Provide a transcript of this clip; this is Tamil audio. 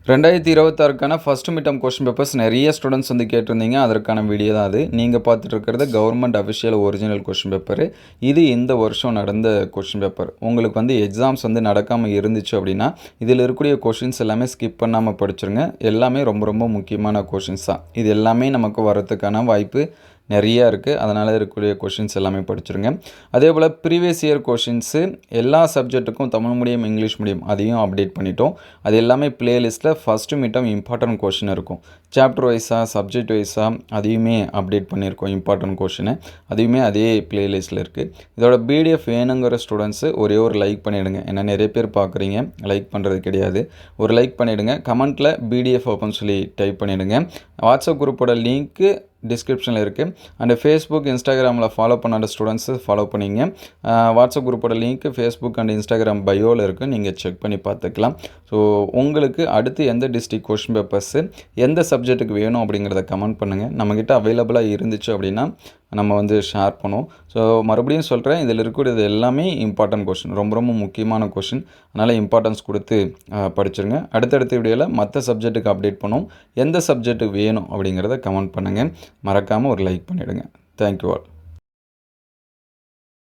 2026க்கான ஃபர்ஸ்ட் மிட்டம் கொஸ்டின் பேப்பர்ஸ் நிறைய ஸ்டூடெண்ட்ஸ் வந்து கேட்டிருந்தீங்க. அதற்கான வீடியோ தான் அது. நீங்கள் பார்த்துட்டு இருக்கிறது government official original question paper. இது இந்த வருஷம் நடந்த கொஸ்டின் பேப்பர். உங்களுக்கு வந்து எக்ஸாம்ஸ் வந்து நடக்காமல் இருந்துச்சு அப்படின்னா இதில் இருக்கக்கூடிய கொஷின்ஸ் எல்லாமே ஸ்கிப் பண்ணாமல் படிச்சிருங்க. எல்லாமே ரொம்ப ரொம்ப முக்கியமான கொஷின்ஸ் தான். இது எல்லாமே நமக்கு வரதுக்கான வாய்ப்பு நிறையா இருக்குது. அதனால் இருக்கக்கூடிய கொஷின்ஸ் எல்லாமே படிச்சிருங்க. அதே போல் ப்ரீவியஸ் இயர் கொஷின்ஸு எல்லா சப்ஜெக்ட்டுக்கும் தமிழ் மீடியம், இங்கிலீஷ் மீடியம் அதையும் அப்டேட் பண்ணிட்டோம். அது எல்லாமே ப்ளேலிஸ்ட்டில் ஃபஸ்ட்டு மிட்டம் இம்பார்ட்டன்ட் கொஷின் இருக்கும். சாப்டர் வைஸாக, சப்ஜெக்ட் வைஸாக அதையுமே அப்டேட் பண்ணியிருக்கோம். இம்பார்ட்டன்ட் கொஷினு அதையுமே அதே ப்ளேலிஸ்ட்டில் இருக்குது. இதோட பிடிஎஃப் வேணுங்கிற ஸ்டூடெண்ட்ஸு ஒரே ஒரு லைக் பண்ணிவிடுங்க. ஏன்னா நிறைய பேர் பார்க்குறீங்க, லைக் பண்ணுறது கிடையாது. ஒரு லைக் பண்ணிவிடுங்க. கமெண்ட்டில் பிடிஎஃப் ஓப்பன் சொல்லி டைப் பண்ணிவிடுங்க. வாட்ஸ்அப் குரூப்போட லிங்க்கு டிஸ்கிரிப்ஷனில் இருக்குது. அண்டு ஃபேஸ்புக், இன்ஸ்டாகிராமில் ஃபாலோ பண்ணாத ஸ்டூடெண்ட்ஸு ஃபாலோ பண்ணிங்க. வாட்ஸ்அப் குரூப்போட லிங்க்கு ஃபேஸ்புக் அண்ட் இன்ஸ்டாகிராம் பயோவில் இருக்குது. நீங்கள் செக் பண்ணி பார்த்துக்கலாம். ஸோ உங்களுக்கு அடுத்து எந்த டிஸ்ட்ரிக்ட் கொஸ்டின் பேப்பர்ஸு எந்த சப்ஜெக்ட்டுக்கு வேணும் அப்படிங்கிறத கமெண்ட் பண்ணுங்கள். நம்மக்கிட்ட அவைலபிளாக இருந்துச்சு அப்படின்னா நம்ம வந்து ஷேர் பண்ணுவோம். ஸோ மறுபடியும் சொல்கிறேன், இதில் இருக்கக்கூடியது எல்லாமே இம்பார்ட்டன்ட் கொஷின், ரொம்ப ரொம்ப முக்கியமான கொஷின். அதனால் இம்பார்ட்டன்ஸ் கொடுத்து படிச்சிருங்க. அடுத்தடுத்த வீடியோவில் மற்ற சப்ஜெக்ட்டுக்கு அப்டேட் பண்ணுவோம். எந்த சப்ஜெக்ட்டுக்கு வேணும் அப்படிங்கிறத கமெண்ட் பண்ணுங்கள். மறக்காமல் ஒரு லைக் பண்ணிவிடுங்க. Thank you all.